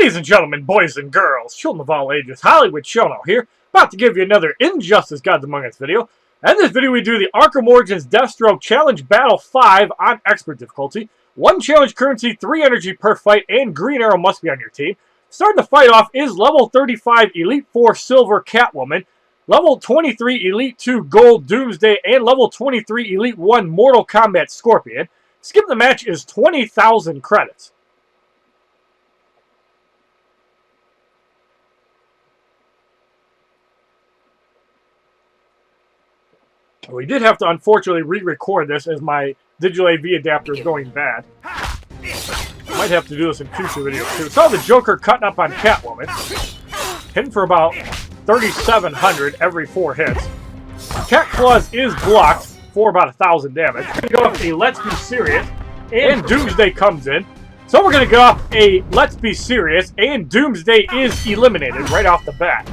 Ladies and gentlemen, boys and girls, children of all ages, HollywoodShono here, about to give you another Injustice Gods Among Us video. And in this video we do the Arkham Origins Deathstroke Challenge Battle 5 on Expert difficulty. 1 challenge currency, 3 energy per fight, and Green Arrow must be on your team. Starting the fight off is level 35 Elite 4 Silver Catwoman, level 23 Elite 2 Gold Doomsday, and level 23 Elite 1 Mortal Kombat Scorpion. Skip the match is 20,000 credits. We did have to unfortunately re-record this as my digital AV adapter is going bad. I might have to do this in future videos too. Saw the Joker cutting up on Catwoman. Hitting for about 3,700 every 4 hits. Cat Claws is blocked for about 1,000 damage. We're going to go off a Let's Be Serious, and Doomsday comes in. So we're going to go off a Let's Be Serious, and Doomsday is eliminated right off the bat.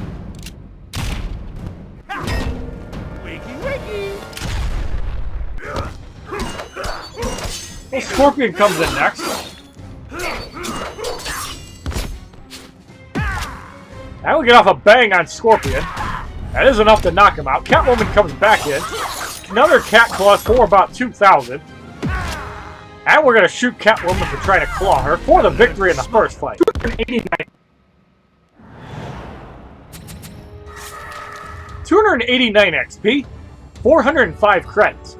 Well, Scorpion comes in next. And we get off a bang on Scorpion. That is enough to knock him out. Catwoman comes back in. Another Cat Claws for about 2,000. And we're going to shoot Catwoman for trying to claw her for the victory in the first fight. 289 XP, 405 credits.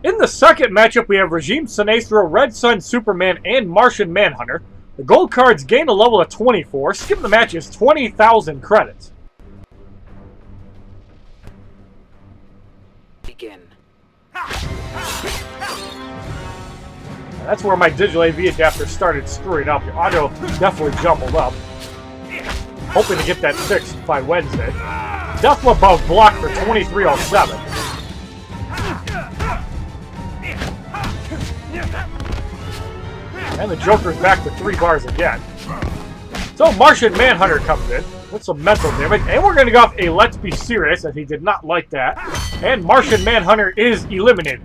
In the second matchup, we have Regime Sinestro, Red Sun Superman, and Martian Manhunter. The gold cards gain a level of 24. Skip the match is 20,000 credits. Begin. That's where my digital AV adapter started screwing up. The audio definitely jumbled up. Hoping to get that fixed by Wednesday. Death above blocked for 2307. And the Joker's back to 3 bars again. So Martian Manhunter comes in with some mental damage. And we're going to go off a Let's Be Serious, as he did not like that. And Martian Manhunter is eliminated.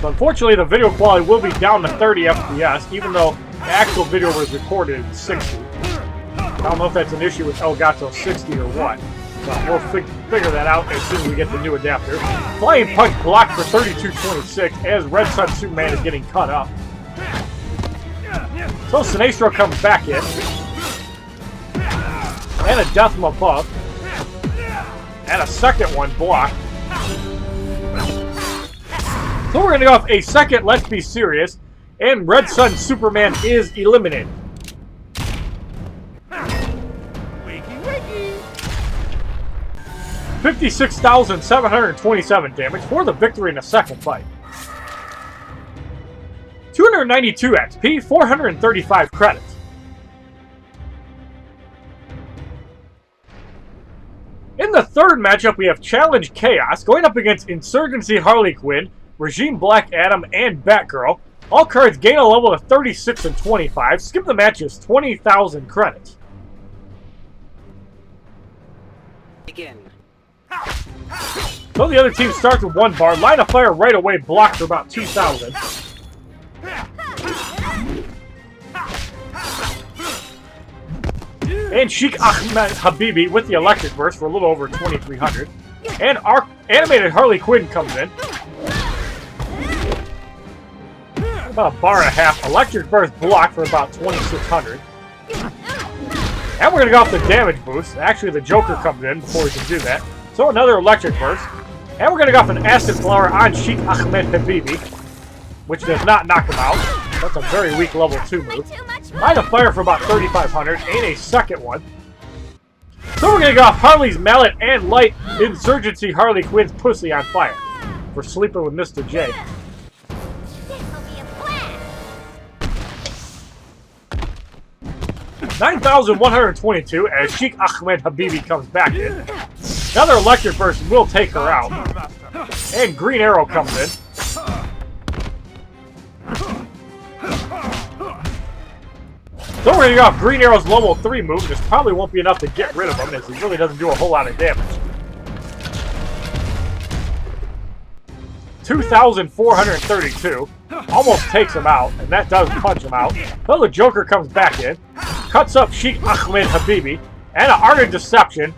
So unfortunately, the video quality will be down to 30 FPS, even though the actual video was recorded in 60. I don't know if that's an issue with Elgato 60 or what. But we'll figure that out as soon as we get the new adapter. Flying Punch blocked for 3226 as Red Sun Superman is getting cut up. So Sinestro comes back in. And a Death from above. And a second one blocked. So we're going to go off a second Let's Be Serious. And Red Sun Superman is eliminated. 56,727 damage for the victory in the second fight. 292 XP, 435 credits. In the third matchup, we have Challenge Chaos going up against Insurgency Harley Quinn, Regime Black Adam, and Batgirl. All cards gain a level of 36 and 25. Skip the match is 20,000 credits. Begin. So the other team starts with 1 bar. Line of Fire right away blocked for about 2,000. And Sheikh Ahmed Habibi with the Electric Burst for a little over 2,300. And our animated Harley Quinn comes in. About a bar and a half. Electric Burst blocked for about 2,600. And we're going to go off the damage boost. Actually, the Joker comes in before we can do that. So another Electric Burst. And we're going to go off an Acid Flower on Sheikh Ahmed Habibi, which does not knock him out. That's a very weak level 2 move. Line of Fire for about 3,500 and a second one. So we're going to go off Harley's Mallet and light Insurgency Harley Quinn's Pussy on Fire for sleeping with Mr. J. 9,122 as Sheikh Ahmed Habibi comes back in. Another Electric Burst will take her out. And Green Arrow comes in. So we're going to go off Green Arrow's level 3 move. This probably won't be enough to get rid of him, as he really doesn't do a whole lot of damage. 2,432. Almost takes him out, and that does punch him out. So the Joker comes back in, cuts up Sheikh Ahmed Habibi, and an Art of Deception.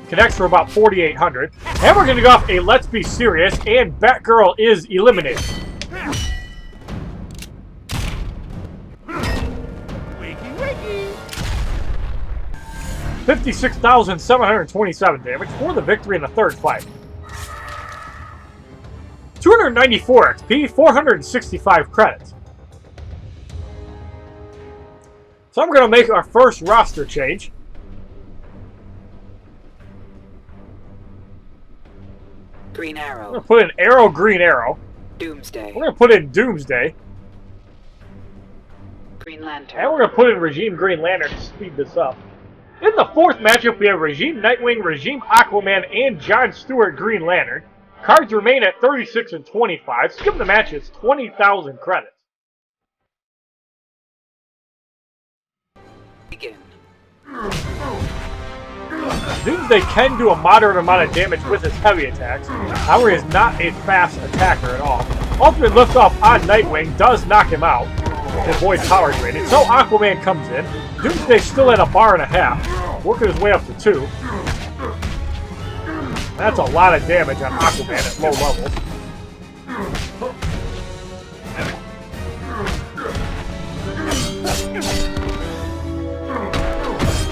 Connects for about 4,800. And we're going to go off a Let's Be Serious, and Batgirl is eliminated. 56,727 damage for the victory in the third fight. 294 XP, 465 credits. So I'm going to make our first roster change. Green I'm Arrow. going to put in Arrow, Green Arrow. Doomsday. We're going to put in Doomsday. Green Lantern. And we're going to put in Regime Green Lantern to speed this up. In the fourth matchup, we have Regime Nightwing, Regime Aquaman, and John Stewart Green Lantern. Cards remain at 36 and 25. Skip the match is 20,000 credits. Begin. Doomsday can do a moderate amount of damage with his heavy attacks. However, he is not a fast attacker at all. Ultimate Liftoff on Nightwing does knock him out to avoid power draining. So Aquaman comes in. Doomsday's still at a bar and a half, working his way up to 2. That's a lot of damage on Aquaman at low levels.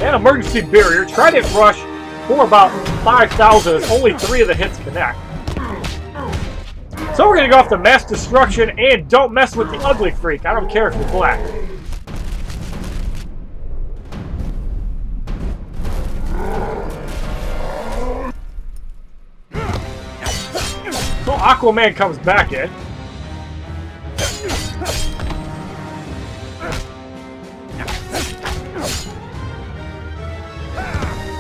And Emergency Barrier. Trident Rush for about 5,000 as only 3 of the hits connect. So we're going to go off the Mass Destruction and Don't Mess with the Ugly Freak. I don't care if you're black. So Aquaman comes back in.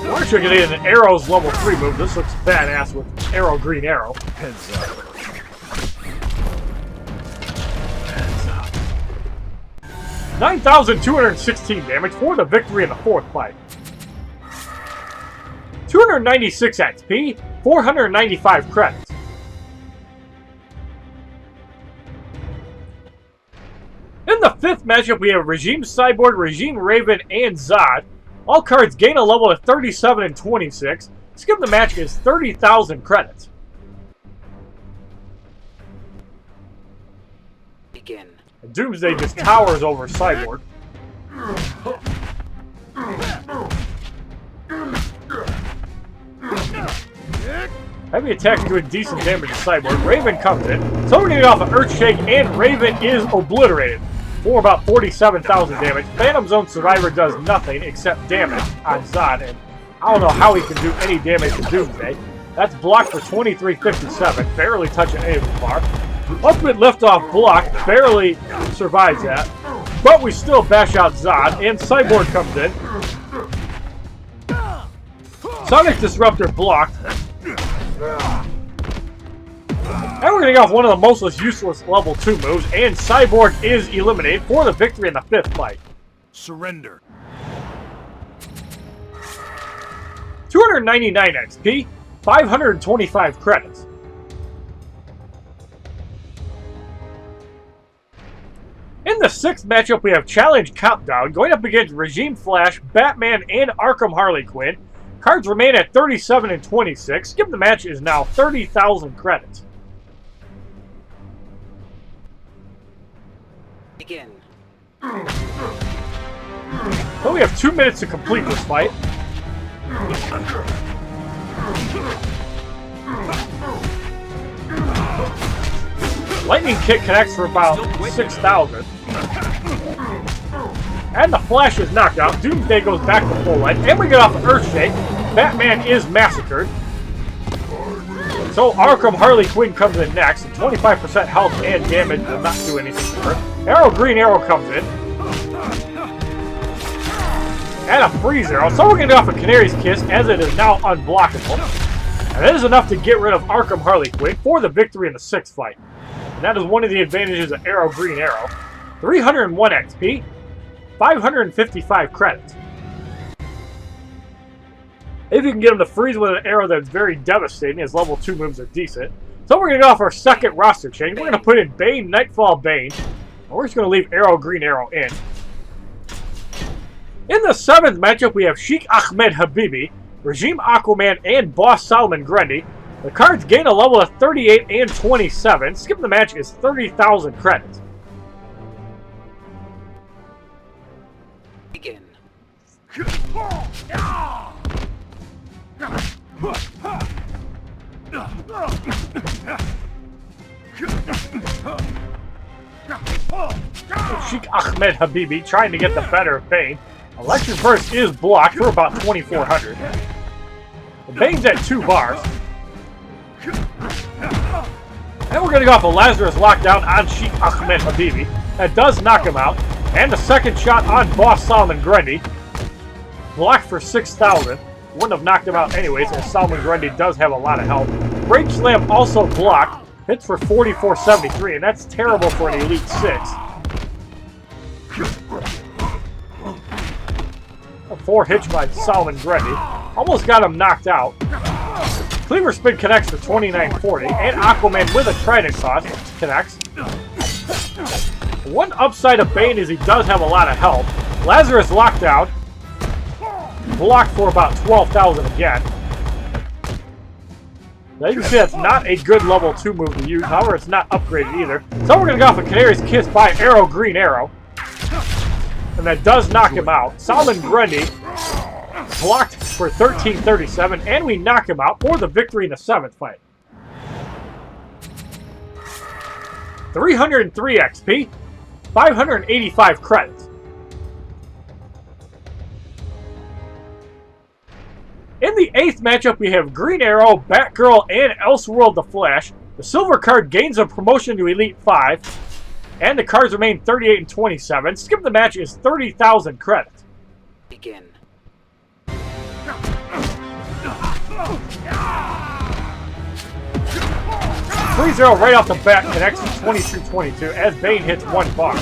We're actually going to get an Arrow's level 3 move. This looks badass with Arrow, Green Arrow. Heads up. Heads up. 9,216 damage for the victory in the fourth fight. 296 XP, 495 credits. In the fifth matchup, we have Regime Cyborg, Regime Raven, and Zod. All cards gain a level of 37 and 26. Skip the match is 30,000 credits. Begin. And Doomsday just towers over Cyborg. Heavy attack doing decent damage to Cyborg. Raven comes in. So we're going to get off an Earthshake, and Raven is obliterated for about 47,000 damage. Phantom Zone Survivor does nothing except damage on Zod, and I don't know how he can do any damage to Doomsday. That's blocked for 2357, barely touching any of the bar. Ultimate Liftoff block, barely survives that. But we still bash out Zod, and Cyborg comes in. Sonic Disruptor blocked. And we're going to go off one of the most useless level 2 moves, and Cyborg is eliminated for the victory in the fifth fight. Surrender. 299 XP, 525 credits. In the sixth matchup, we have Challenge Countdown going up against Regime Flash, Batman, and Arkham Harley Quinn. Cards remain at 37 and 26. Skip the match is now 30,000 credits. Begin. So we have 2 minutes to complete this fight. Lightning Kick connects for about 6,000. And the Flash is knocked out. Doomsday goes back to full life. And we get off of Earthshake. Batman is massacred. So Arkham Harley Quinn comes in next. 25% health and damage will not do anything to her. Arrow Green Arrow comes in. And a freeze arrow. So we're going to go off a Canary's Kiss as it is now unblockable. And that is enough to get rid of Arkham Harley Quinn for the victory in the sixth fight. And that is one of the advantages of Arrow Green Arrow. 301 XP, 555 credits. If you can get him to freeze with an arrow that's very devastating, his level 2 moves are decent. So we're going to go off our second roster change. We're going to put in Bane, Nightfall Bane. And we're just going to leave Arrow, Green Arrow in. In the 7th matchup, we have Sheikh Ahmed Habibi, Regime Aquaman, and Boss Solomon Grundy. The cards gain a level of 38 and 27. Skip the match is 30,000 credits. Begin. Sheikh Ahmed Habibi trying to get the better of Bane. Electric Burst is blocked for about 2,400. The Bane's at 2 bars. And we're going to go off a Lazarus Lockdown on Sheikh Ahmed Habibi. That does knock him out. And the second shot on Boss Solomon Grundy. Blocked for 6,000. Wouldn't have knocked him out anyways, as Solomon Grundy does have a lot of health. Break Slam also blocked. Hits for 4,473, and that's terrible for an Elite 6. A 4 hitch by Solomon Grundy. Almost got him knocked out. Cleaver Spin connects for 2,940, and Aquaman with a Trident toss connects. One upside of Bane is he does have a lot of health. Lazarus Lockdown. Blocked for about 12,000 again. Now you can see that's not a good level 2 move to use. However, it's not upgraded either. So we're going to go off a Canary's Kiss by Arrow, Green Arrow. And that does knock him out. Solomon Grundy blocked for 1337, and we knock him out for the victory in the 7th fight. 303 XP, 585 credits. In the 8th matchup, we have Green Arrow, Batgirl, and Elseworld the Flash. The silver card gains a promotion to Elite 5, and the cards remain 38 and 27. Skip the match is 30,000 credits. Begin. 3-0 right off the bat connects to 22-22 as Bane hits 1 bar.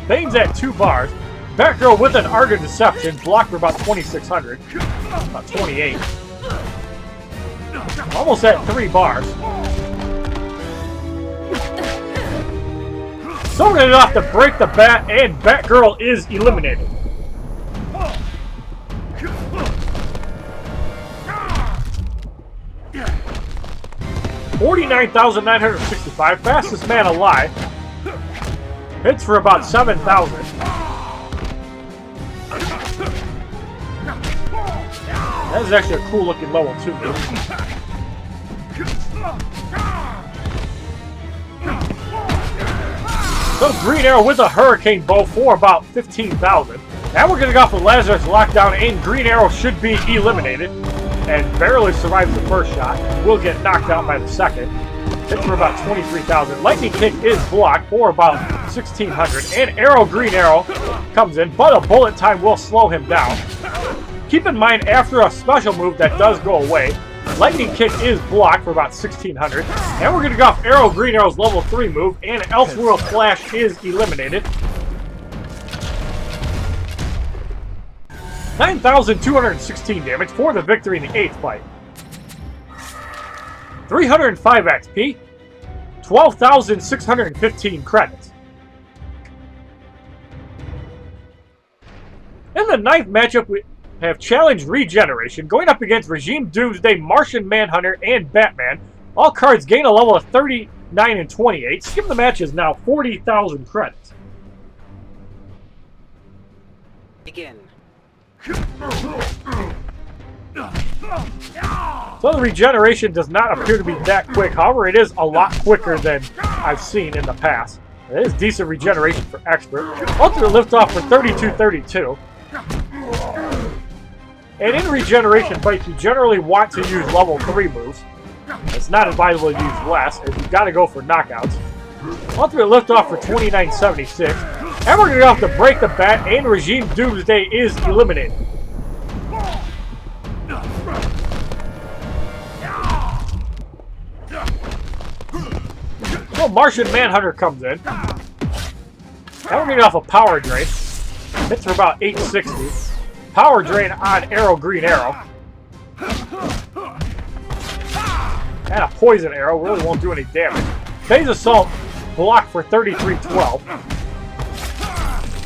Bane's at 2 bars. Batgirl with an Art of Deception, blocked for about 2,600. About 28. Almost at 3 bars. So we're going to have to break the bat, and Batgirl is eliminated. $49,965, fastest man alive. Hits for about 7,000. That is actually a cool looking level 2 move. So Green Arrow with a Hurricane Bow for about 15,000. Now we're going to go off the Lazarus Lockdown, and Green Arrow should be eliminated. And barely survives the first shot. Will get knocked out by the second. Hits for about 23,000. Lightning Kick is blocked for about 1,600. And Arrow, Green Arrow comes in, but a bullet time will slow him down. Keep in mind, after a special move that does go away, Lightning Kick is blocked for about 1,600. And we're going to go off Arrow, Green Arrow's level 3 move, and Elseworld Flash is eliminated. 9,216 damage for the victory in the 8th fight. 305 XP, 12,615 credits. In the 9th matchup, we have Challenge Regeneration going up against Regime Doomsday, Martian Manhunter, and Batman. All cards gain a level of 39 and 28. Skip the match is now 40,000 credits. Begin. So the regeneration does not appear to be that quick. However, it is a lot quicker than I've seen in the past. It is decent regeneration for expert. Ultimate liftoff for 32-32. And in regeneration fights, you generally want to use level 3 moves. It's not advisable to use less, as you've got to go for knockouts. Ultimate liftoff for 29.76. And we're going to have to break the bat, and Regime Doomsday is eliminated. So Martian Manhunter comes in. And we're going to off a Power Drain. Hits for about 860. power drain on Arrow Green Arrow. And a poison arrow really won't do any damage. Phase Assault block for 33-12.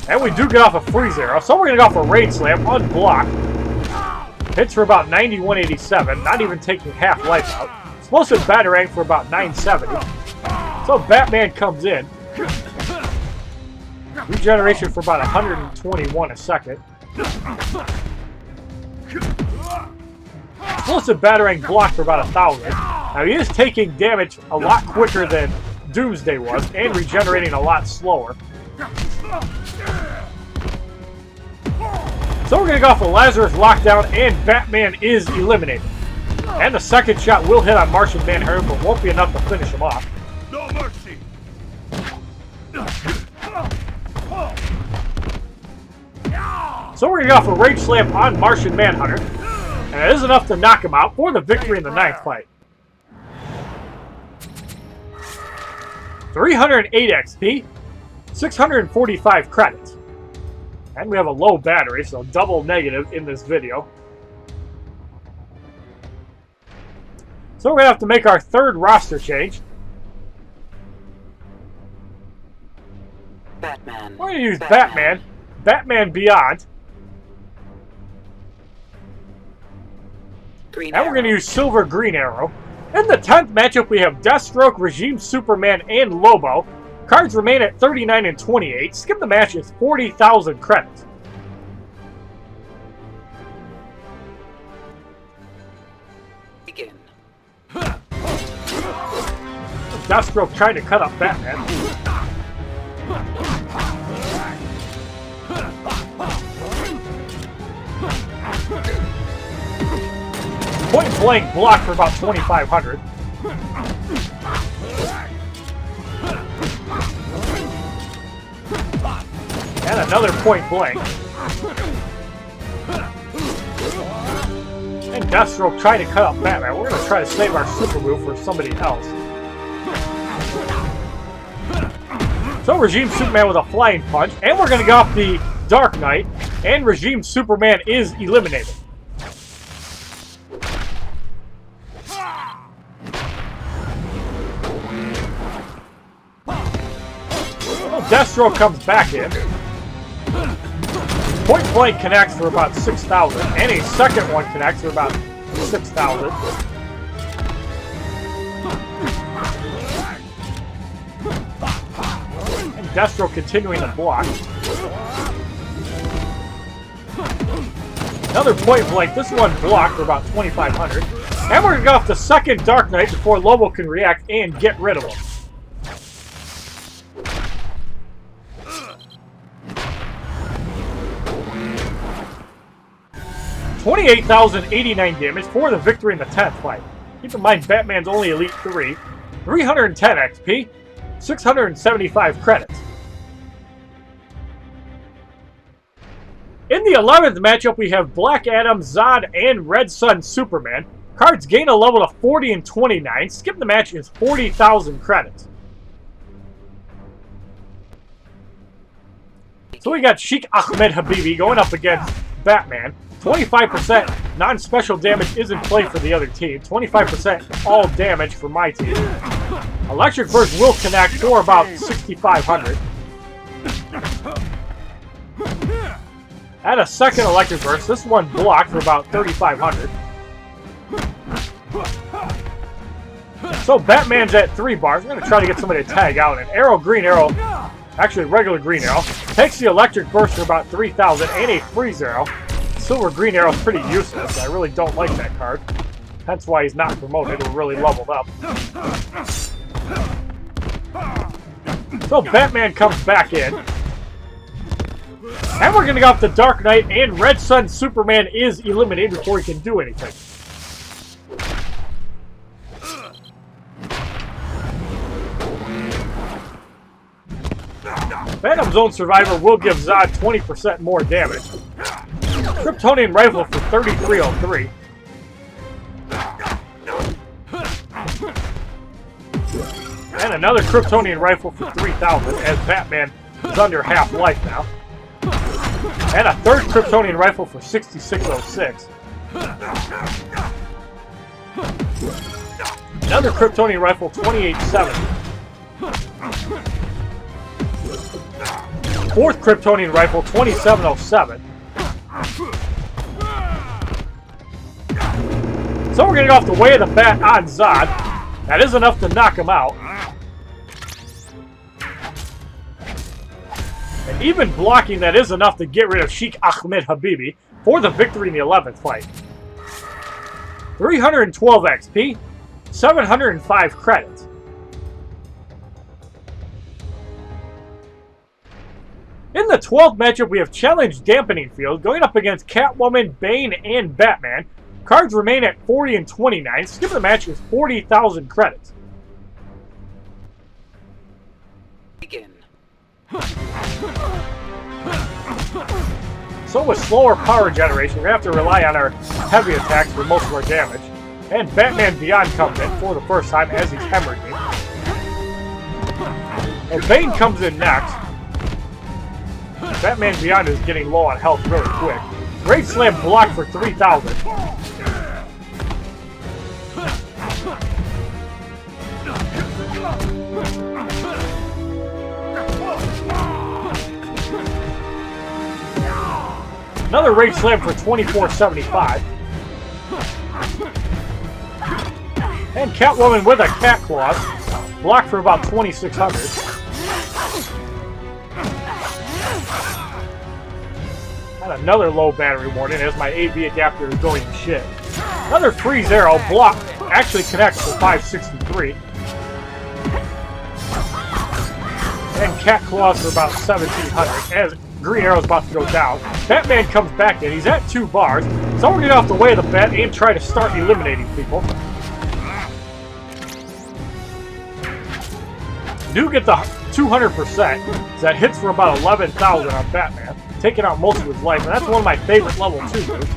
And we do get off a freeze arrow, so we're going to go for Rain Slam, unblocked. Hits for about 9187, not even taking half life out. Explosive Batarang for about 970. So Batman comes in. Regeneration for about 121 a second. Explosive Batarang block for about 1,000. Now he is taking damage a lot quicker than Doomsday was, and regenerating a lot slower. So we're going to go for Lazarus Lockdown, and Batman is eliminated. And the second shot will hit on Martian Manhunter, but won't be enough to finish him off. No mercy. So we're going to go for Rage Slam on Martian Manhunter. And it is enough to knock him out for the victory in the 9th fight. 308 XP, 645 credits. And we have a low battery, so double negative in this video. So we're going to have to make our 3rd roster change. Batman. We're going to use Batman Beyond. Green And we're going to Arrow. use Silver Green Arrow. In the 10th matchup, we have Deathstroke, Regime Superman, and Lobo. Cards remain at 39 and 28. Skip the match is 40,000 credits. Begin. Deathstroke trying to cut up Batman. Point blank block for about 2,500. And another point blank. And Deathstroke trying to cut up Batman. We're going to try to save our super move for somebody else. So Regime Superman with a flying punch. And we're going to go off the Dark Knight. And Regime Superman is eliminated. Deathstroke comes back in. Point blank connects for about 6,000, and a second one connects for about 6,000. And Deathstroke continuing to block. Another point blank. This one blocked for about 2,500. And we're going to go off the second Dark Knight before Lobo can react and get rid of him. 28,089 damage for the victory in the 10th fight. Keep in mind, Batman's only Elite 3. 310 XP, 675 credits. In the 11th matchup, we have Black Adam, Zod, and Red Sun Superman. Cards gain a level to 40 and 29. Skip the match is 40,000 credits. So we got Sheikh Ahmed Habibi going up against Batman. 25% non-special damage is in play for the other team. 25% all damage for my team. Electric Burst will connect for about 6,500. Add a second Electric Burst. This one blocked for about 3,500. So Batman's at 3 bars. We're going to try to get somebody to tag out. And Arrow, Green Arrow, actually regular Green Arrow, takes the Electric Burst for about 3,000 and a Freeze Arrow. Silver Green Arrow is pretty useless. I really don't like that card. That's why he's not promoted or really leveled up. So Batman comes back in. And we're going to go up the Dark Knight, and Red Sun Superman is eliminated before he can do anything. Phantom Zone Survivor will give Zod 20% more damage. Kryptonian Rifle for 3,303. And another Kryptonian Rifle for 3,000 as Batman is under half life now. And a third Kryptonian rifle for 6606. Another Kryptonian rifle, 2870. Fourth Kryptonian rifle, 2707. So we're going to go off the way of the bat on Zod. That is enough to knock him out. And even blocking that is enough to get rid of Sheikh Ahmed Habibi for the victory in the 11th fight. 312 XP, 705 credits. In the 12th matchup, we have Challenge Dampening Field going up against Catwoman, Bane, and Batman. Cards remain at 40 and 29. Skip the match is 40,000 credits. Begin. So with slower power generation, we're going to have to rely on our heavy attacks for most of our damage. And Batman Beyond comes in for the first time as he's hemorrhaging. And Bane comes in next. Batman Beyond is getting low on health really quick. Great Slam blocked for 3,000. Another Rage Slam for 2475. And Catwoman with a Cat Claw. Blocked for about 2600. And another low battery warning as my AV adapter is going to shit. Another Freeze Arrow block actually connects for 563. And Cat Claws for about 1700 as Green Arrow's about to go down. Batman comes back in. He's at 2 bars. So we're going to get off the way of the bat and try to start eliminating people. Do get the 200%. That hits for about 11,000 on Batman. Taking out most of his life. And that's one of my favorite level 2 moves.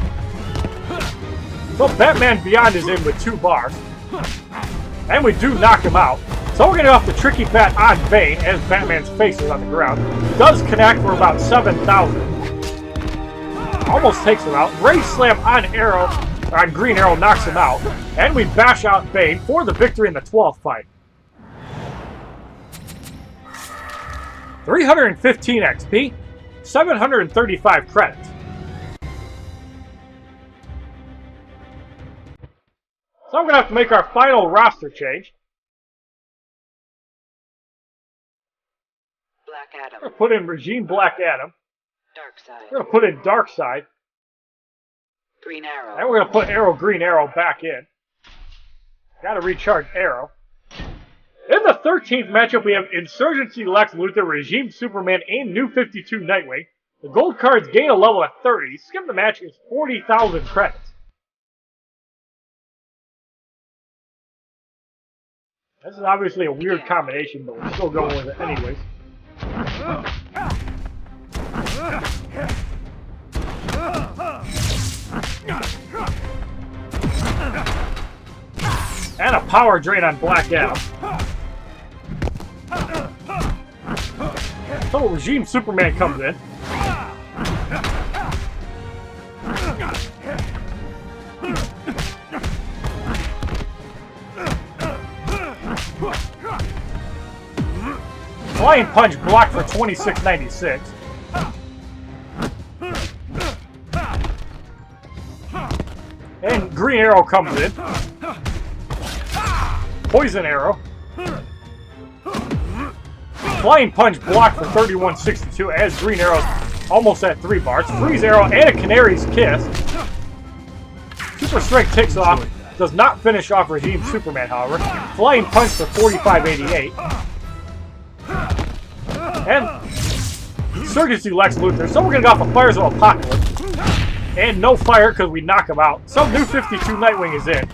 So Batman Beyond is in with 2 bars. And we do knock him out. So we're going to go off the Tricky Bat on Bane as Batman's face is on the ground. Does connect for about 7,000. Almost takes him out. Rage Slam on Green Arrow knocks him out. And we bash out Bane for the victory in the 12th fight. 315 XP, 735 credits. So I'm going to have to make our final roster change. Black Adam. We're going to put in Regime Black Adam. Darkseid. We're going to put in Darkseid. Green Arrow. And we're going to put Green Arrow back in. Got to recharge Arrow. In the 13th matchup, we have Insurgency Lex Luthor, Regime Superman, and New 52 Nightwing. The gold cards gain a level at 30. Skip the match is 40,000 credits. This is obviously a weird combination, but we're still going with it anyways. And a power drain on Black Adam. So Regime Superman comes in. Flying Punch blocked for 2696. And Green Arrow comes in. Poison Arrow. Flying Punch blocked for 3162 as Green Arrow's almost at 3 bars. Freeze Arrow and a Canary's Kiss. Super Strike takes off. Does not finish off Regime Superman, however. Flying Punch for 4588. And Insurgency Lex Luthor. So we're going to go off of Fires of Apocalypse. And no fire because we knock him out. So New 52 Nightwing is in.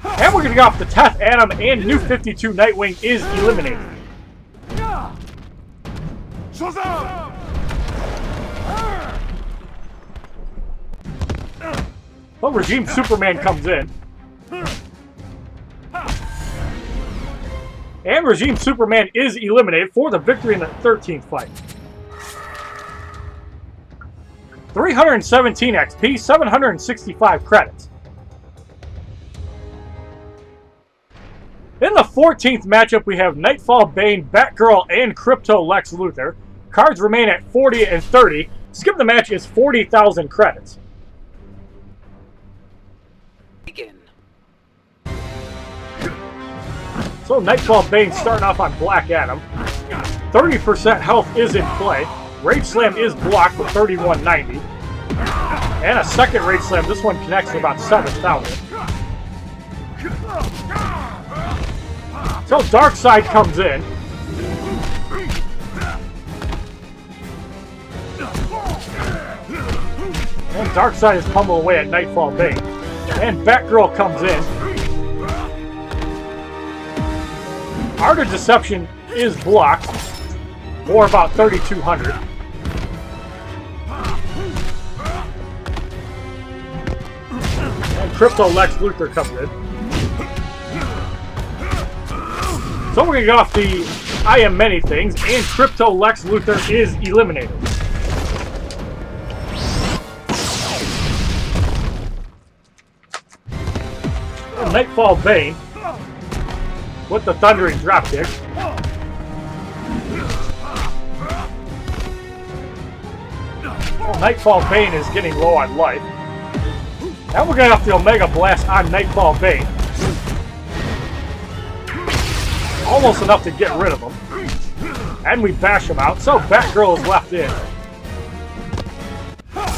And we're going to go off the Teth Adam and New 52 Nightwing is eliminated. So Regime Superman comes in. And Regime Superman is eliminated for the victory in the 13th fight. 317 XP, 765 credits. In the 14th matchup, we have Nightfall Bane, Batgirl, and Crypto Lex Luthor. Cards remain at 40 and 30. Skip the match is 40,000 credits. Begin. So Nightfall Bane starting off on Black Adam. 30% health is in play. Rage Slam is blocked for 3190. And a second Rage Slam. This one connects for about 7,000. So Darkseid comes in. And Darkseid is pummeled away at Nightfall Bane. And Batgirl comes in. Art of Deception is blocked for about 3,200. And Crypto Lex Luthor comes in. So we're going to go off the I Am Many Things, and Crypto Lex Luthor is eliminated. And Nightfall Bane with the thundering dropkick. Well, Nightfall Bane is getting low on life. Now we're going to have the Omega Blast on Nightfall Bane. Almost enough to get rid of him. And we bash him out, so Batgirl is left in.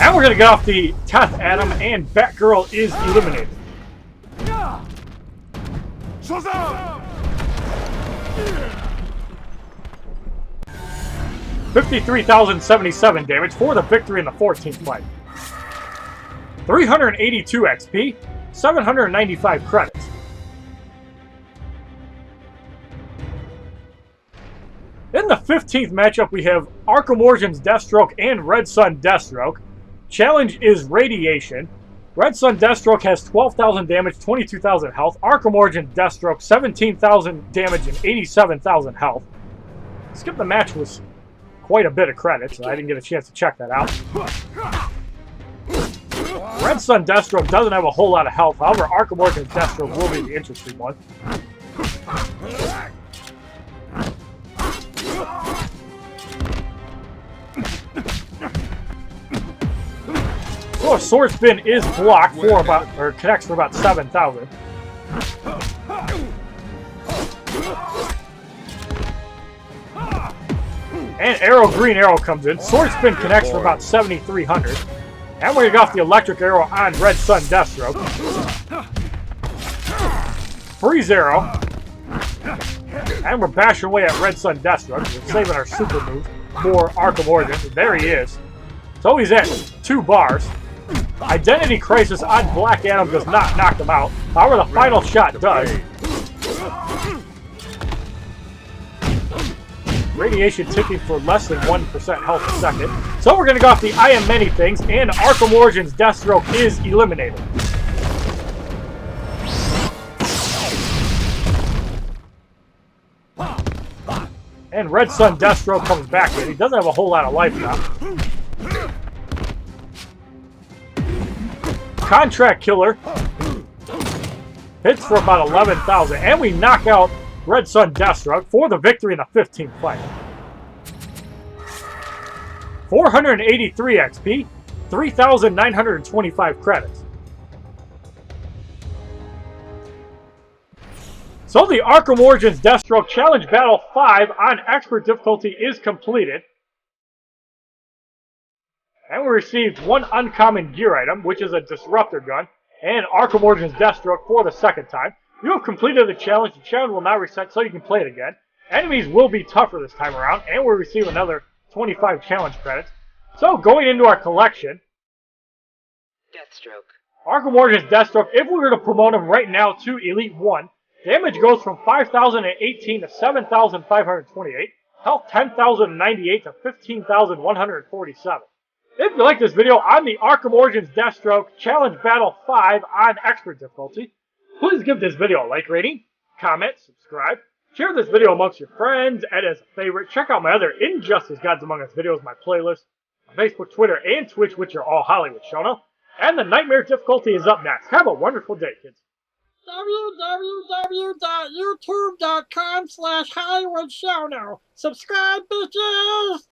And we're going to get off the Death Atom, and Batgirl is eliminated. 53,077 damage for the victory in the 14th fight. 382 XP, 795 credits. In the 15th matchup, we have Arkham Origins Deathstroke and Red Sun Deathstroke. Challenge is Radiation. Red Sun Deathstroke has 12,000 damage, 22,000 health. Arkham Origins Deathstroke, 17,000 damage and 87,000 health. Skip the match was quite a bit of credits, so I didn't get a chance to check that out. Red Sun Deathstroke doesn't have a whole lot of health. However, Arkham Origins Deathstroke will be the interesting one. So a Sword Spin is blocked for about, or connects for about 7,000. And Green Arrow comes in. Sword Spin connects for about 7,300. And we're going to go off the Electric Arrow on Red Sun Deathstroke. Freeze Arrow. And we're bashing away at Red Sun Deathstroke. We're saving our super move for Arkham Origins. There he is. So he's at 2 bars. Identity Crisis on Black Adam does not knock him out. However, the final shot does. Radiation ticking for less than 1% health a second. So we're going to go off the I Am Many Things, and Arkham Origins Deathstroke is eliminated. And Red Sun Deathstroke comes back in. He doesn't have a whole lot of life now. Contract Killer hits for about 11,000, and we knock out Red Sun Deathstroke for the victory in the 15th fight. 483 XP, 3,925 credits. So the Arkham Origins Deathstroke Challenge Battle 5 on Expert difficulty is completed. And we received one uncommon gear item, which is a Disruptor Gun, and Arkham Origins Deathstroke for the second time. You have completed the challenge. The challenge will now reset so you can play it again. Enemies will be tougher this time around, and we'll receive another 25 challenge credits. So going into our collection, Deathstroke. Arkham Origins Deathstroke, if we were to promote him right now to Elite 1, damage goes from 5,018 to 7,528, health 10,098 to 15,147. If you like this video on the Arkham Origins Deathstroke Challenge Battle 5 on Expert difficulty, please give this video a like rating, comment, subscribe, share this video amongst your friends, add as a favorite, check out my other Injustice Gods Among Us videos, my playlist. Facebook, Twitter, and Twitch, which are all HollywoodShono. And the Nightmare difficulty is up next. Have a wonderful day, kids. www.youtube.com/HollywoodShono. Subscribe, bitches!